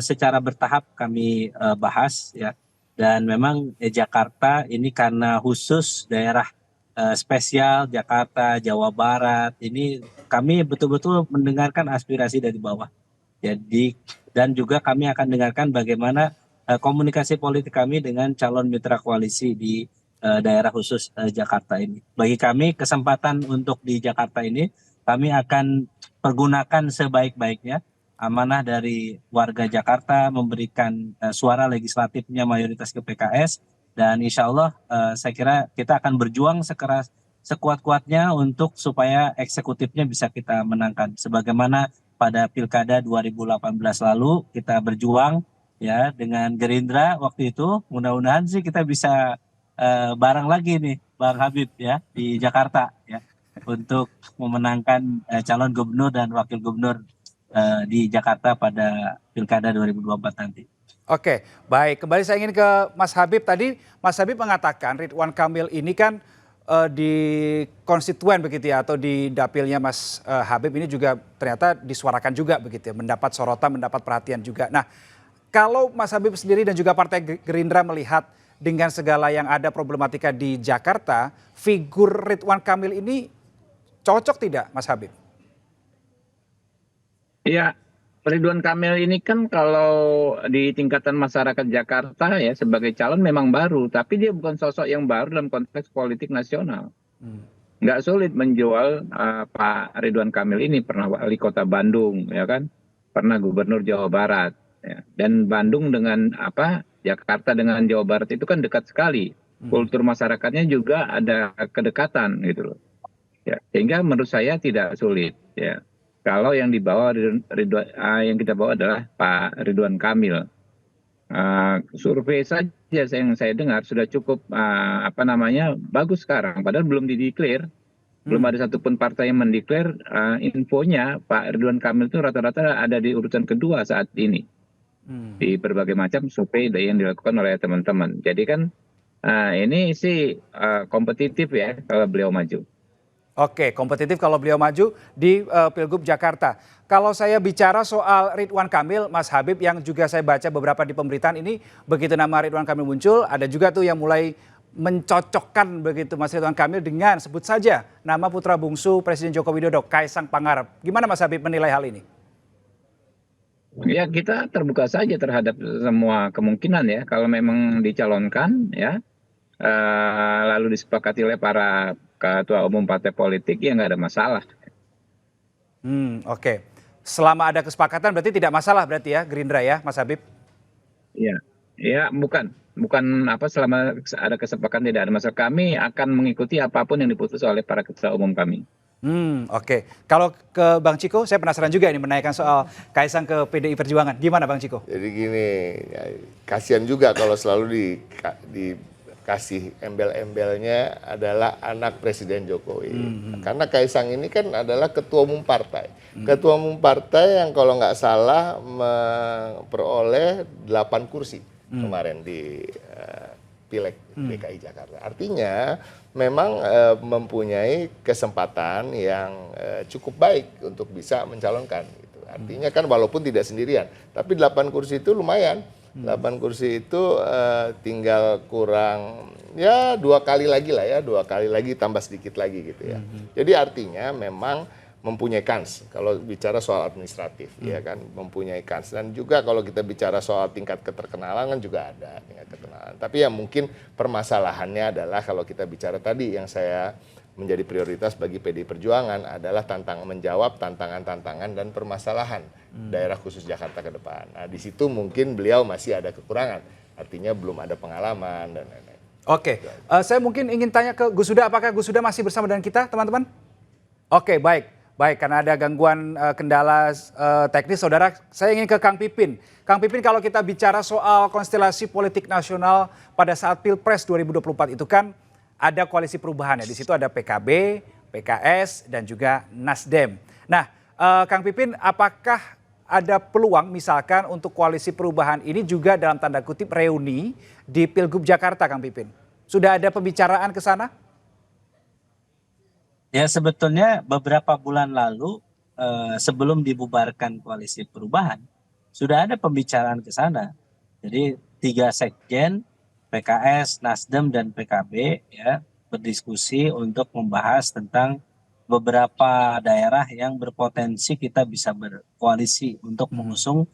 E: secara bertahap kami bahas ya. Dan memang Jakarta ini karena khusus daerah spesial Jakarta, Jawa Barat, ini kami betul-betul mendengarkan aspirasi dari bawah. Jadi dan juga kami akan dengarkan bagaimana komunikasi politik kami dengan calon mitra koalisi di daerah khusus Jakarta ini. Bagi kami kesempatan untuk di Jakarta ini kami akan pergunakan sebaik-baiknya amanah dari warga Jakarta memberikan suara legislatifnya mayoritas ke PKS, dan insya Allah saya kira kita akan berjuang sekuat-kuatnya untuk supaya eksekutifnya bisa kita menangkan. Sebagaimana pada Pilkada 2018 lalu kita berjuang ya dengan Gerindra waktu itu, mudah-mudahan sih kita bisa bareng lagi nih Bang Habib ya di Jakarta ya untuk memenangkan calon gubernur dan wakil gubernur di Jakarta pada Pilkada 2024 nanti.
A: Oke, baik. Kembali saya ingin ke Mas Habib. Tadi Mas Habib mengatakan Ridwan Kamil ini kan di konstituen begitu ya, atau di dapilnya Mas Habib ini juga ternyata disuarakan juga begitu ya, mendapat sorotan, mendapat perhatian juga. Nah, kalau Mas Habib sendiri dan juga Partai Gerindra melihat dengan segala yang ada problematika di Jakarta, figur Ridwan Kamil ini cocok tidak, Mas Habib?
C: Ya, Ridwan Kamil ini kan kalau di tingkatan masyarakat Jakarta ya sebagai calon memang baru, tapi dia bukan sosok yang baru dalam konteks politik nasional. Nggak sulit menjual Pak Ridwan Kamil ini, pernah wali kota Bandung, ya kan, pernah gubernur Jawa Barat, ya. Dan Bandung dengan Jakarta dengan Jawa Barat itu kan dekat sekali. Kultur masyarakatnya juga ada kedekatan gitu loh. Ya, sehingga menurut saya tidak sulit ya. Kalau yang dibawa yang kita bawa adalah Pak Ridwan Kamil. Survei saja yang saya dengar sudah cukup bagus sekarang, padahal belum dideklar. Belum ada satupun partai yang mendeklar. Infonya Pak Ridwan Kamil itu rata-rata ada di urutan kedua saat ini. Di berbagai macam survei yang dilakukan oleh teman-teman. Jadi kan ini sih kompetitif ya kalau beliau maju.
A: Oke, kompetitif kalau beliau maju di Pilgub Jakarta. Kalau saya bicara soal Ridwan Kamil, Mas Habib, yang juga saya baca beberapa di pemberitaan ini, begitu nama Ridwan Kamil muncul, ada juga tuh yang mulai mencocokkan begitu Mas Ridwan Kamil dengan sebut saja nama putra bungsu Presiden Joko Widodo, Kaisang Pangarep. Gimana Mas Habib menilai hal ini?
C: Ya, kita terbuka saja terhadap semua kemungkinan ya. Kalau memang dicalonkan ya, lalu disepakati oleh para ketua umum partai politik, ya nggak ada masalah.
A: Oke. Selama ada kesepakatan berarti tidak masalah berarti ya Gerindra ya, Mas Habib?
C: Ya, bukan selama ada kesepakatan tidak ada masalah. Kami akan mengikuti apapun yang diputus oleh para ketua umum kami.
A: Oke. Kalau ke Bang Ciko, saya penasaran juga ini menanyakan soal Kaisang ke PDI Perjuangan. Gimana Bang Ciko?
B: Jadi gini, ya, kasihan juga kalau selalu dikasih embel-embelnya adalah anak Presiden Jokowi. Karena Kaisang ini kan adalah ketua umum partai. Ketua umum partai yang kalau nggak salah memperoleh 8 kursi kemarin di Pileg DKI Jakarta. Artinya memang mempunyai kesempatan yang cukup baik untuk bisa mencalonkan. Gitu. Artinya kan walaupun tidak sendirian, tapi 8 kursi itu lumayan. 8 kursi itu tinggal kurang ya 2 kali lagi lah ya, 2 kali lagi tambah sedikit lagi gitu ya. Jadi artinya memang mempunyai kans kalau bicara soal administratif ya kan, mempunyai kans. Dan juga kalau kita bicara soal tingkat keterkenalan kan juga ada tingkat keterkenalan. Tapi yang mungkin permasalahannya adalah kalau kita bicara tadi yang saya menjadi prioritas bagi PDI Perjuangan adalah menjawab tantangan-tantangan dan permasalahan daerah khusus Jakarta ke depan. Nah, di situ mungkin beliau masih ada kekurangan, artinya belum ada pengalaman dan lain-lain.
A: Oke, saya mungkin ingin tanya ke Gus Huda, apakah Gus Huda masih bersama dengan kita, teman-teman? Oke, baik. Baik, karena ada gangguan kendala teknis, saudara, saya ingin ke Kang Pipin. Kang Pipin, kalau kita bicara soal konstelasi politik nasional pada saat Pilpres 2024 itu kan ada koalisi perubahan ya. Di situ ada PKB, PKS, dan juga Nasdem. Nah, Kang Pipin, apakah ada peluang misalkan untuk koalisi perubahan ini juga dalam tanda kutip reuni di Pilgub Jakarta, Kang Pipin? Sudah ada pembicaraan ke sana?
E: Ya sebetulnya beberapa bulan lalu sebelum dibubarkan koalisi perubahan sudah ada pembicaraan ke sana. Jadi 3 sekjen PKS, Nasdem dan PKB ya berdiskusi untuk membahas tentang beberapa daerah yang berpotensi kita bisa berkoalisi untuk mengusung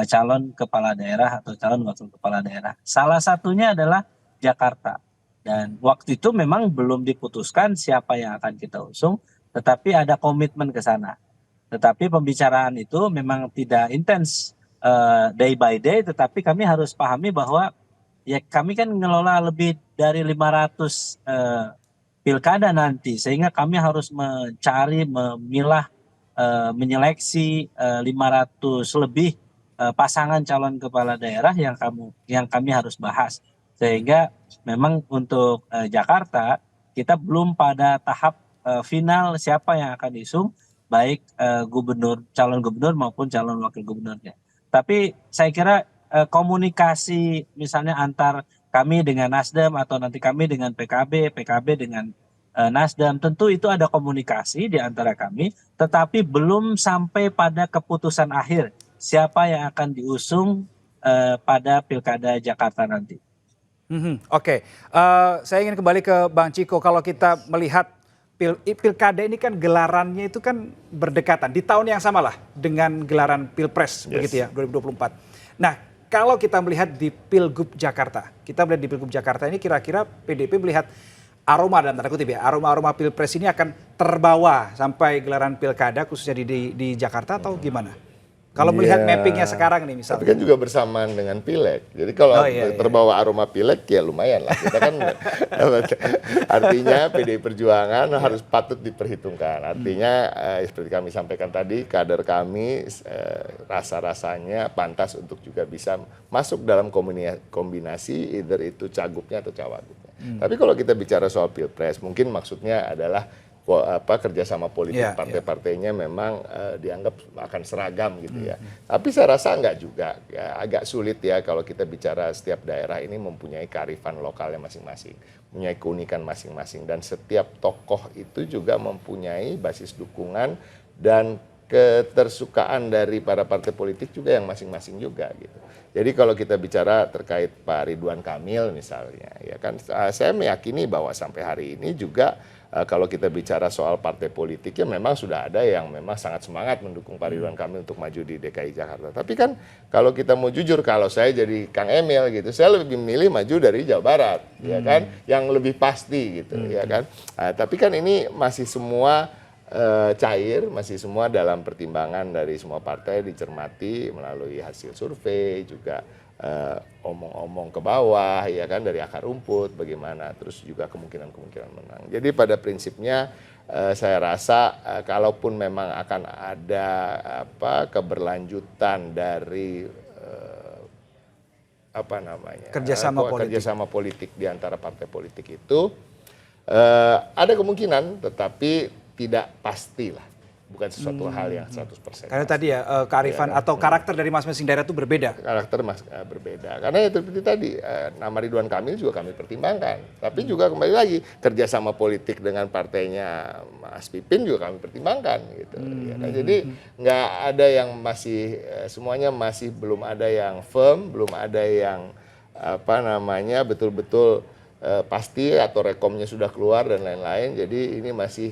E: calon kepala daerah atau calon wakil kepala daerah. Salah satunya adalah Jakarta. Dan waktu itu memang belum diputuskan siapa yang akan kita usung, tetapi ada komitmen ke sana. Tetapi pembicaraan itu memang tidak intens day by day, tetapi kami harus pahami bahwa ya kami kan mengelola lebih dari 500 pilkada nanti, sehingga kami harus mencari, memilah, menyeleksi 500 lebih pasangan calon kepala daerah yang kami harus bahas. Sehingga memang untuk Jakarta kita belum pada tahap final siapa yang akan diusung, baik calon gubernur maupun calon wakil gubernurnya. Tapi saya kira komunikasi misalnya antar kami dengan Nasdem atau nanti kami dengan PKB dengan Nasdem, tentu itu ada komunikasi di antara kami, tetapi belum sampai pada keputusan akhir siapa yang akan diusung pada Pilkada Jakarta nanti.
A: Oke, saya ingin kembali ke Bang Ciko. Kalau kita melihat pilkada ini kan gelarannya itu kan berdekatan di tahun yang sama lah dengan gelaran Pilpres, begitu ya, 2024. Nah, kalau kita melihat di Pilgub Jakarta, ini kira-kira PDIP melihat aroma dalam tanda kutip ya, aroma Pilpres ini akan terbawa sampai gelaran pilkada khususnya di Jakarta atau gimana? Kalau melihat mappingnya sekarang nih misalnya.
B: Tapi kan juga bersamaan dengan Pileg. Jadi kalau terbawa aroma Pileg ya lumayan lah. Kita kan artinya PDI Perjuangan harus patut diperhitungkan. Artinya seperti kami sampaikan tadi, kader kami rasa-rasanya pantas untuk juga bisa masuk dalam kombinasi either itu cagupnya atau cawagupnya. Tapi kalau kita bicara soal Pilpres, mungkin maksudnya adalah kerjasama politik partai-partainya memang dianggap akan seragam gitu ya. Tapi saya rasa enggak juga, ya, agak sulit ya kalau kita bicara setiap daerah ini mempunyai kearifan lokalnya masing-masing, mempunyai keunikan masing-masing, dan setiap tokoh itu juga mempunyai basis dukungan dan ketersukaan dari para partai politik juga yang masing-masing juga gitu. Jadi kalau kita bicara terkait Pak Ridwan Kamil misalnya, ya kan saya meyakini bahwa sampai hari ini juga kalau kita bicara soal partai politik ya memang sudah ada yang memang sangat semangat mendukung Pak Ridwan Kamil untuk maju di DKI Jakarta. Tapi kan kalau kita mau jujur, kalau saya jadi Kang Emil gitu, saya lebih memilih maju dari Jawa Barat, ya kan, yang lebih pasti gitu, ya kan. Tapi kan ini masih semua cair, masih semua dalam pertimbangan dari semua partai, dicermati melalui hasil survei juga. Omong-omong ke bawah ya kan, dari akar rumput bagaimana, terus juga kemungkinan menang. Jadi pada prinsipnya saya rasa kalaupun memang akan ada keberlanjutan dari kerjasama politik di antara partai politik itu ada kemungkinan, tetapi tidak pastilah. bukan sesuatu hal yang 100%.
A: Karena tadi ya kearifan atau karakter dari masing-masing daerah itu berbeda.
B: Karakter berbeda. Karena itu seperti tadi, nama Ridwan Kamil juga kami pertimbangkan. Tapi juga kembali lagi, kerjasama politik dengan partainya Mas Pipin juga kami pertimbangkan. Gitu. Ya, kan? Jadi nggak ada yang masih, semuanya masih belum ada yang firm, belum ada yang betul-betul pasti atau rekomnya sudah keluar dan lain-lain. Jadi ini masih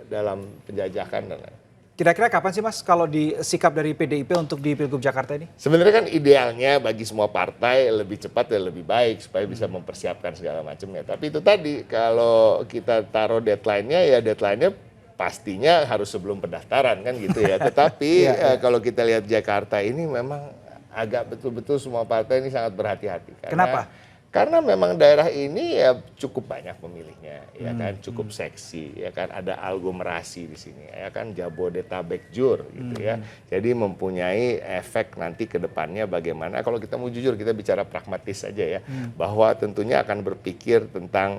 B: dalam penjajakan dan lain-lain.
A: Kira-kira kapan sih Mas kalau di sikap dari PDIP untuk di Pilgub Jakarta ini?
B: Sebenarnya kan idealnya bagi semua partai lebih cepat dan lebih baik supaya bisa mempersiapkan segala macamnya. Tapi itu tadi kalau kita taruh deadline-nya ya deadline-nya pastinya harus sebelum pendaftaran kan gitu ya. Tetapi kalau kita lihat Jakarta ini memang agak betul-betul semua partai ini sangat berhati-hati.
A: Kenapa?
B: Karena memang daerah ini ya cukup banyak pemilihnya, ya kan, cukup seksi, ya kan, ada aglomerasi di sini, ya kan, Jabodetabek Jur, gitu ya. Jadi mempunyai efek nanti ke depannya bagaimana. Kalau kita mau jujur, kita bicara pragmatis saja ya, bahwa tentunya akan berpikir tentang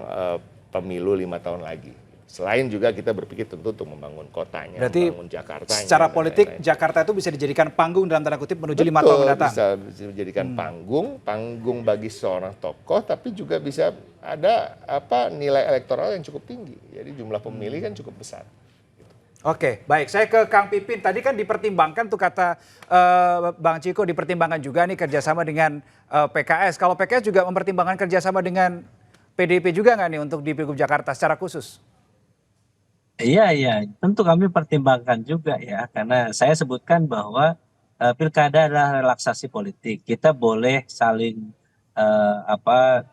B: pemilu 5 tahun lagi. Selain juga kita berpikir tentu untuk membangun kotanya,
A: berarti
B: membangun Jakartanya.
A: secara politik Jakarta itu bisa dijadikan panggung dalam tanda kutip menuju 5 tahun mendatang.
B: Bisa dijadikan panggung bagi seorang tokoh, tapi juga bisa ada nilai elektoral yang cukup tinggi. Jadi jumlah pemilih kan cukup besar.
A: Oke, baik. Saya ke Kang Pipin. Tadi kan dipertimbangkan tuh kata Bang Ciko, dipertimbangkan juga nih kerjasama dengan PKS. Kalau PKS juga mempertimbangkan kerjasama dengan PDIP juga nggak nih untuk di Pilgub Jakarta secara khusus?
E: Iya, tentu kami pertimbangkan juga ya, karena saya sebutkan bahwa pilkada adalah relaksasi politik. Kita boleh saling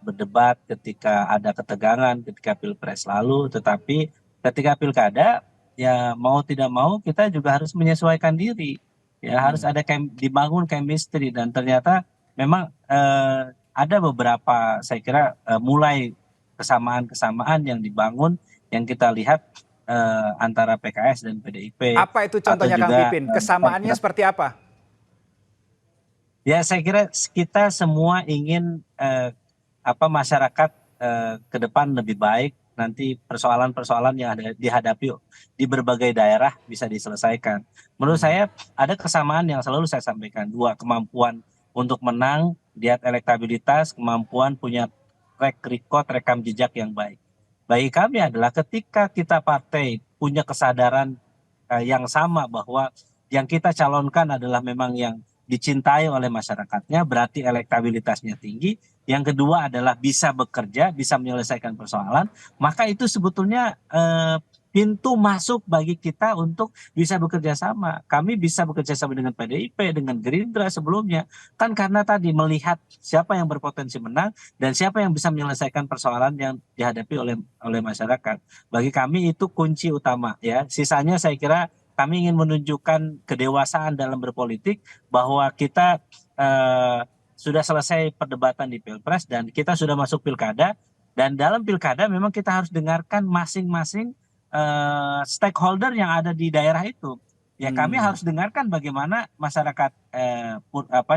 E: berdebat ketika ada ketegangan, ketika pilpres lalu, tetapi ketika pilkada ya mau tidak mau kita juga harus menyesuaikan diri. Ya harus ada dibangun chemistry dan ternyata memang ada beberapa saya kira mulai kesamaan-kesamaan yang dibangun yang kita lihat antara PKS dan PDIP.
A: Apa itu contohnya Kang Pipin? Kesamaannya seperti apa?
E: Ya saya kira kita semua ingin masyarakat ke depan lebih baik, nanti persoalan-persoalan yang ada dihadapi di berbagai daerah bisa diselesaikan. Menurut saya ada kesamaan yang selalu saya sampaikan, 2, kemampuan untuk menang, lihat elektabilitas, kemampuan punya track record, rekam jejak yang baik. Bagi kami adalah ketika kita partai punya kesadaran yang sama bahwa yang kita calonkan adalah memang yang dicintai oleh masyarakatnya, berarti elektabilitasnya tinggi. Yang kedua adalah bisa bekerja, bisa menyelesaikan persoalan, maka itu sebetulnya pintu masuk bagi kita untuk bisa bekerja sama. Kami bisa bekerja sama dengan PDIP, dengan Gerindra sebelumnya. Kan karena tadi melihat siapa yang berpotensi menang dan siapa yang bisa menyelesaikan persoalan yang dihadapi oleh masyarakat. Bagi kami itu kunci utama ya. Sisanya saya kira kami ingin menunjukkan kedewasaan dalam berpolitik bahwa kita sudah selesai perdebatan di Pilpres dan kita sudah masuk pilkada. Dan dalam pilkada memang kita harus dengarkan masing-masing stakeholder yang ada di daerah itu. Ya kami harus dengarkan bagaimana masyarakat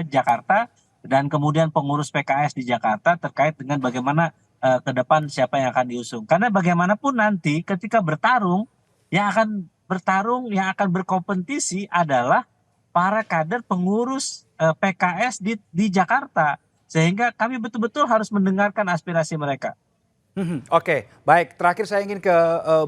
E: Jakarta dan kemudian pengurus PKS di Jakarta terkait dengan bagaimana ke depan siapa yang akan diusung. Karena bagaimanapun nanti ketika bertarung, yang akan berkompetisi adalah para kader pengurus PKS di Jakarta. Sehingga kami betul-betul harus mendengarkan aspirasi mereka.
A: Oke, baik. Terakhir saya ingin ke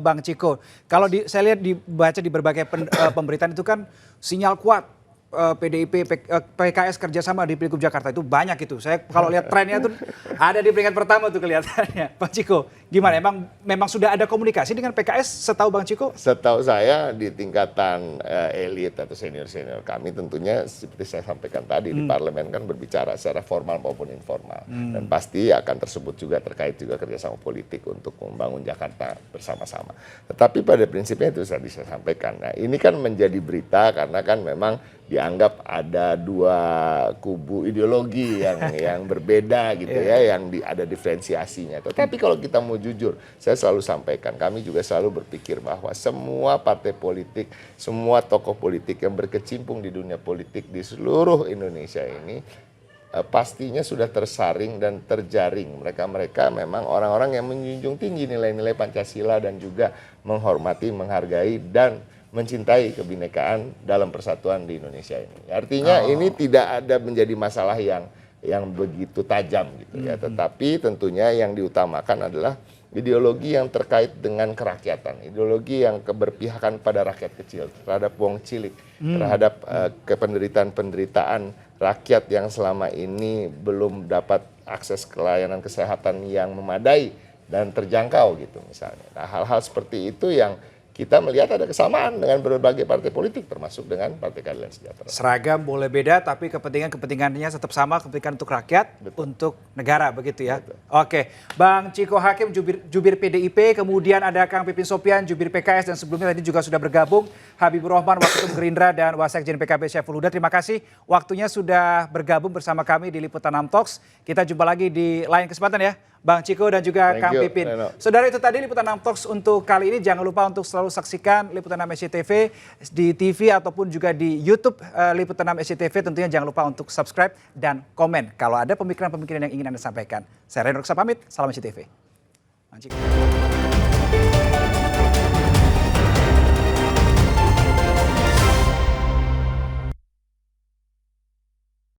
A: Bang Ciko. Kalau saya lihat dibaca di berbagai pemberitaan itu kan sinyal kuat PDIP, PKS kerjasama di Pilgub Jakarta itu banyak itu. Saya kalau lihat trennya tuh ada di peringkat pertama tuh kelihatannya. Bang Ciko, gimana? Memang sudah ada komunikasi dengan PKS setahu Bang Ciko?
B: Setahu saya di tingkatan elit atau senior-senior kami tentunya seperti saya sampaikan tadi di parlemen kan berbicara secara formal maupun informal. Dan pasti akan tersebut juga terkait juga kerjasama politik untuk membangun Jakarta bersama-sama. Tetapi pada prinsipnya itu saya bisa sampaikan. Nah ini kan menjadi berita karena kan memang dianggap ada 2 kubu ideologi yang berbeda gitu ya, yang ada diferensiasinya. Tetapi kalau kita mau jujur, saya selalu sampaikan, kami juga selalu berpikir bahwa semua partai politik, semua tokoh politik yang berkecimpung di dunia politik di seluruh Indonesia ini pastinya sudah tersaring dan terjaring. Mereka memang orang-orang yang menjunjung tinggi nilai-nilai Pancasila dan juga menghormati, menghargai dan mencintai kebinekaan dalam persatuan di Indonesia ini. Artinya ini tidak ada menjadi masalah yang begitu tajam gitu ya, tetapi tentunya yang diutamakan adalah ideologi yang terkait dengan kerakyatan, ideologi yang keberpihakan pada rakyat kecil, terhadap wong cilik, terhadap penderitaan rakyat yang selama ini belum dapat akses ke layanan kesehatan yang memadai dan terjangkau gitu misalnya. Nah, hal-hal seperti itu yang kita melihat ada kesamaan dengan berbagai partai politik, termasuk dengan Partai Keadilan Sejahtera.
A: Seragam boleh beda, tapi kepentingannya tetap sama, kepentingan untuk rakyat, untuk negara, begitu ya. Oke, Bang Ciko Hakim, jubir PDIP, kemudian ada Kang Pipin Sopian, jubir PKS, dan sebelumnya tadi juga sudah bergabung Habibur Rahman, Waketum Gerindra, dan Wasekjen PKB Syaiful Huda. Terima kasih waktunya sudah bergabung bersama kami di Liputan 6 Talks. Kita jumpa lagi di lain kesempatan ya, Bang Ciko dan juga Kang Pipin. Saudara, itu tadi Liputan 6 Talks untuk kali ini. Jangan lupa untuk selalu saksikan Liputan 6 SCTV di TV ataupun juga di YouTube Liputan 6 SCTV. Tentunya jangan lupa untuk subscribe dan komen kalau ada pemikiran-pemikiran yang ingin Anda sampaikan. Saya Renro Ruksa pamit, salam SCTV. Bang Ciko.